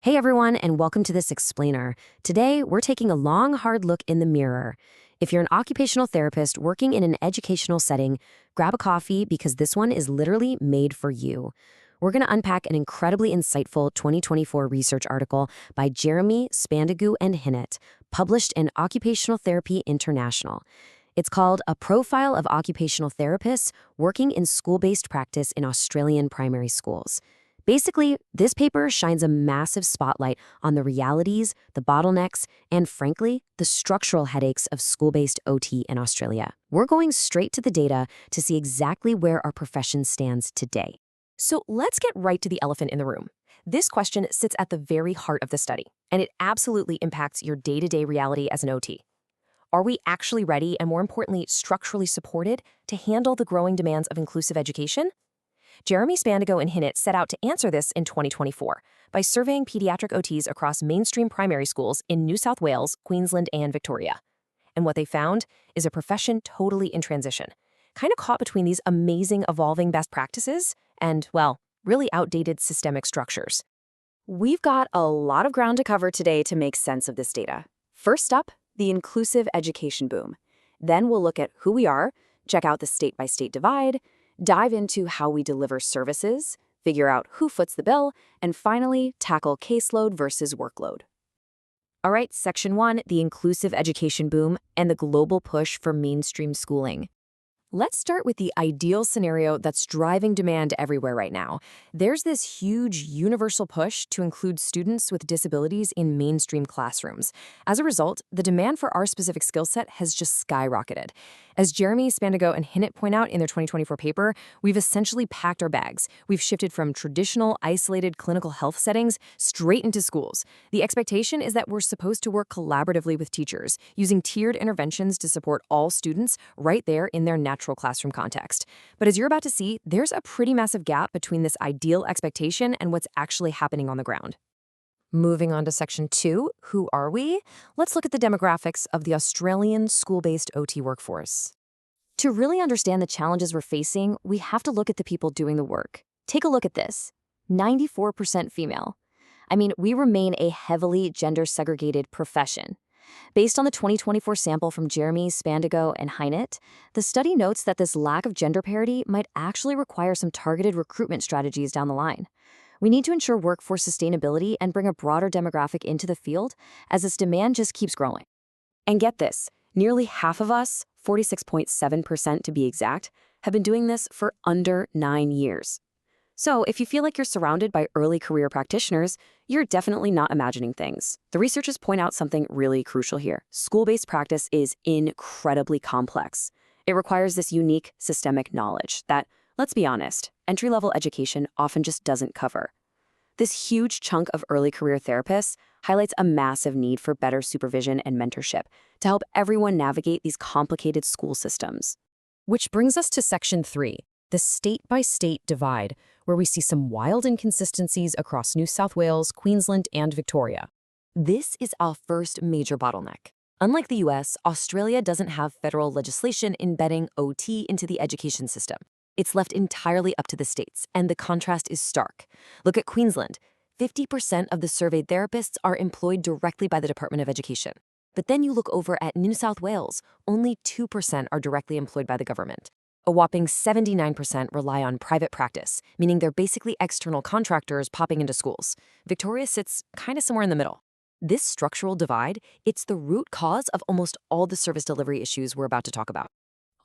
Hey everyone, and welcome to this explainer. Today, we're taking a long, hard look in the mirror. If you're an occupational therapist working in an educational setting, grab a coffee because this one is literally made for you. We're going to unpack an incredibly insightful 2024 research article by Jeremy, Spandagu, and Hinnett, published in Occupational Therapy International. It's called A Profile of Occupational Therapists Working in School-Based Practice in Australian Primary Schools. Basically, this paper shines a massive spotlight on the realities, the bottlenecks, and frankly, the structural headaches of school-based OT in Australia. We're going straight to the data to see exactly where our profession stands today. So let's get right to the elephant in the room. This question sits at the very heart of the study, and it absolutely impacts your day-to-day reality as an OT. Are we actually ready and, more importantly, structurally supported to handle the growing demands of inclusive education? Jeremy, Spandagu, and Hinnett set out to answer this in 2024 by surveying pediatric OTs across mainstream primary schools in New South Wales, Queensland, and Victoria. And what they found is a profession totally in transition, kind of caught between these amazing evolving best practices and, well, really outdated systemic structures. We've got a lot of ground to cover today to make sense of this data. First up, the inclusive education boom. Then we'll look at who we are, check out the state-by-state divide, dive into how we deliver services, figure out who foots the bill, and finally, tackle caseload versus workload. All right, Section 1, the inclusive education boom and the global push for mainstream schooling. Let's start with the ideal scenario that's driving demand everywhere right now. There's this huge universal push to include students with disabilities in mainstream classrooms. As a result, the demand for our specific skill set has just skyrocketed. As Jeremy, Spandagu, and Hinnett point out in their 2024 paper, we've essentially packed our bags. We've shifted from traditional, isolated clinical health settings straight into schools. The expectation is that we're supposed to work collaboratively with teachers, using tiered interventions to support all students right there in their natural classroom context. But as you're about to see, there's a pretty massive gap between this ideal expectation and what's actually happening on the ground. Moving on to Section 2, who are we? Let's look at the demographics of the Australian school-based OT workforce. To really understand the challenges we're facing, we have to look at the people doing the work. Take a look at this. 94% female. I mean, we remain a heavily gender-segregated profession. Based on the 2024 sample from Jeremy, Spandagu, and Hinnett, the study notes that this lack of gender parity might actually require some targeted recruitment strategies down the line. We need to ensure workforce sustainability and bring a broader demographic into the field as this demand just keeps growing. And get this, nearly half of us, 46.7% to be exact, have been doing this for under 9 years. So if you feel like you're surrounded by early career practitioners, you're definitely not imagining things. The researchers point out something really crucial here. School-based practice is incredibly complex. It requires this unique systemic knowledge that, let's be honest, entry-level education often just doesn't cover. This huge chunk of early career therapists highlights a massive need for better supervision and mentorship to help everyone navigate these complicated school systems. Which brings us to Section 3, the state-by-state divide, where we see some wild inconsistencies across New South Wales, Queensland, and Victoria. This is our first major bottleneck. Unlike the US, Australia doesn't have federal legislation embedding OT into the education system. It's left entirely up to the states, and the contrast is stark. Look at Queensland. 50% of the surveyed therapists are employed directly by the Department of Education. But then you look over at New South Wales, only 2% are directly employed by the government. A whopping 79% rely on private practice, meaning they're basically external contractors popping into schools. Victoria sits kind of somewhere in the middle. This structural divide, it's the root cause of almost all the service delivery issues we're about to talk about.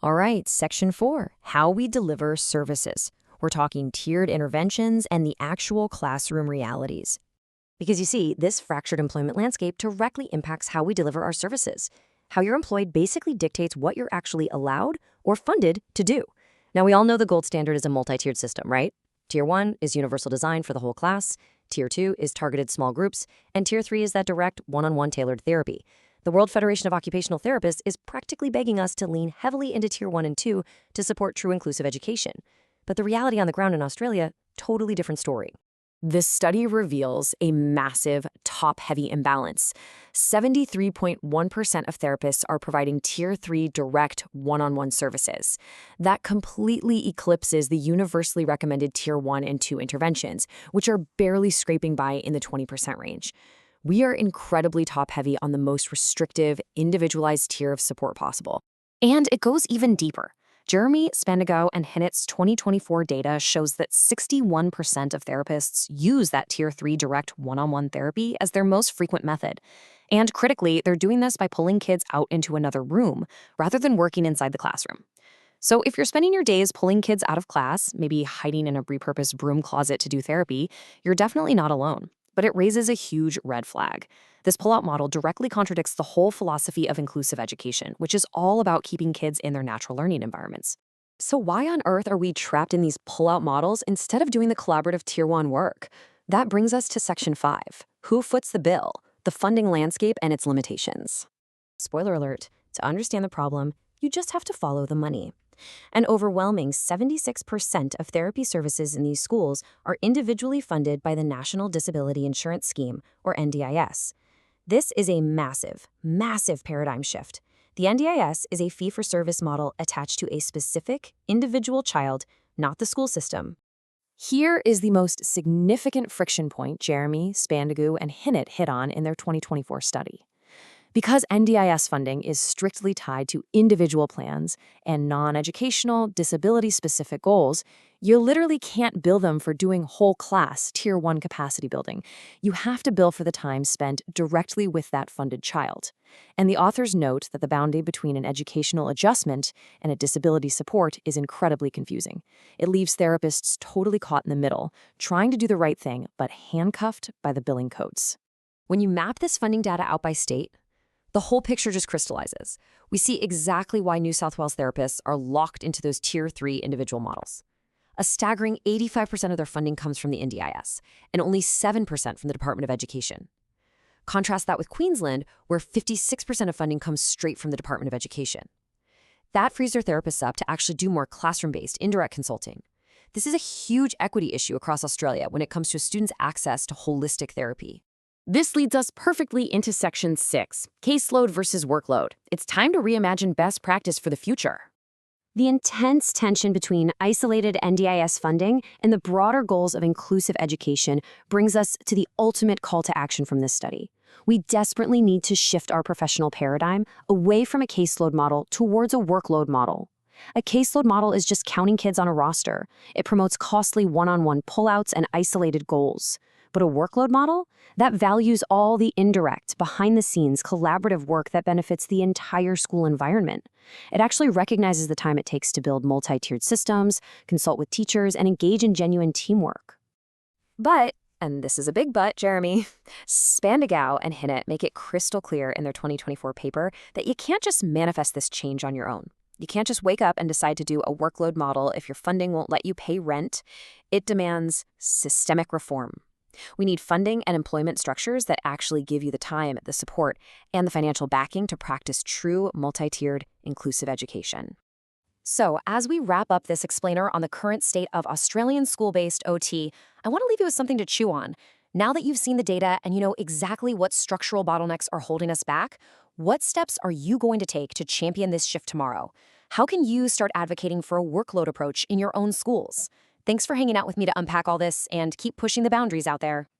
All right, Section 4, how we deliver services. We're talking tiered interventions and the actual classroom realities. Because you see, this fractured employment landscape directly impacts how we deliver our services. How you're employed basically dictates what you're actually allowed or funded to do. Now, we all know the gold standard is a multi-tiered system, right? Tier 1 is universal design for the whole class, Tier 2 is targeted small groups, and Tier 3 is that direct one-on-one tailored therapy. The World Federation of Occupational Therapists is practically begging us to lean heavily into Tier 1 and 2 to support true inclusive education. But the reality on the ground in Australia, totally different story. This study reveals a massive top-heavy imbalance. 73.1% of therapists are providing Tier 3 direct one-on-one services. That completely eclipses the universally recommended Tier 1 and 2 interventions, which are barely scraping by in the 20% range. We are incredibly top-heavy on the most restrictive, individualized tier of support possible. And it goes even deeper. Jeremy, Spandago, and Hinnett's 2024 data shows that 61% of therapists use that Tier 3 direct one-on-one therapy as their most frequent method. And critically, they're doing this by pulling kids out into another room rather than working inside the classroom. So if you're spending your days pulling kids out of class, maybe hiding in a repurposed broom closet to do therapy, you're definitely not alone. But it raises a huge red flag. This pull-out model directly contradicts the whole philosophy of inclusive education, which is all about keeping kids in their natural learning environments. So why on earth are we trapped in these pull-out models instead of doing the collaborative Tier 1 work? That brings us to Section 5. Who foots the bill? The funding landscape and its limitations. Spoiler alert, to understand the problem, you just have to follow the money. An overwhelming 76% of therapy services in these schools are individually funded by the National Disability Insurance Scheme, or NDIS. This is a massive, massive paradigm shift. The NDIS is a fee-for-service model attached to a specific, individual child, not the school system. Here is the most significant friction point Jeremy, Spandago, and Hinnett hit on in their 2024 study. Because NDIS funding is strictly tied to individual plans and non-educational, disability-specific goals, you literally can't bill them for doing whole class Tier 1 capacity building. You have to bill for the time spent directly with that funded child. And the authors note that the boundary between an educational adjustment and a disability support is incredibly confusing. It leaves therapists totally caught in the middle, trying to do the right thing, but handcuffed by the billing codes. When you map this funding data out by state, the whole picture just crystallizes. We see exactly why New South Wales therapists are locked into those Tier 3 individual models. A staggering 85% of their funding comes from the NDIS, and only 7% from the Department of Education. Contrast that with Queensland, where 56% of funding comes straight from the Department of Education. That frees their therapists up to actually do more classroom-based, indirect consulting. This is a huge equity issue across Australia when it comes to a student's access to holistic therapy. This leads us perfectly into Section 6, caseload versus workload. It's time to reimagine best practice for the future. The intense tension between isolated NDIS funding and the broader goals of inclusive education brings us to the ultimate call to action from this study. We desperately need to shift our professional paradigm away from a caseload model towards a workload model. A caseload model is just counting kids on a roster. It promotes costly one-on-one pullouts and isolated goals. But a workload model? That values all the indirect, behind-the-scenes, collaborative work that benefits the entire school environment. It actually recognizes the time it takes to build multi-tiered systems, consult with teachers, and engage in genuine teamwork. But, and this is a big but, Jeremy, Spandago and Hinnett make it crystal clear in their 2024 paper that you can't just manifest this change on your own. You can't just wake up and decide to do a workload model if your funding won't let you pay rent. It demands systemic reform. We need funding and employment structures that actually give you the time, the support, and the financial backing to practice true multi-tiered inclusive education. So, as we wrap up this explainer on the current state of Australian school-based OT, I want to leave you with something to chew on. Now that you've seen the data and you know exactly what structural bottlenecks are holding us back, what steps are you going to take to champion this shift tomorrow? How can you start advocating for a workload approach in your own schools? Thanks for hanging out with me to unpack all this and keep pushing the boundaries out there.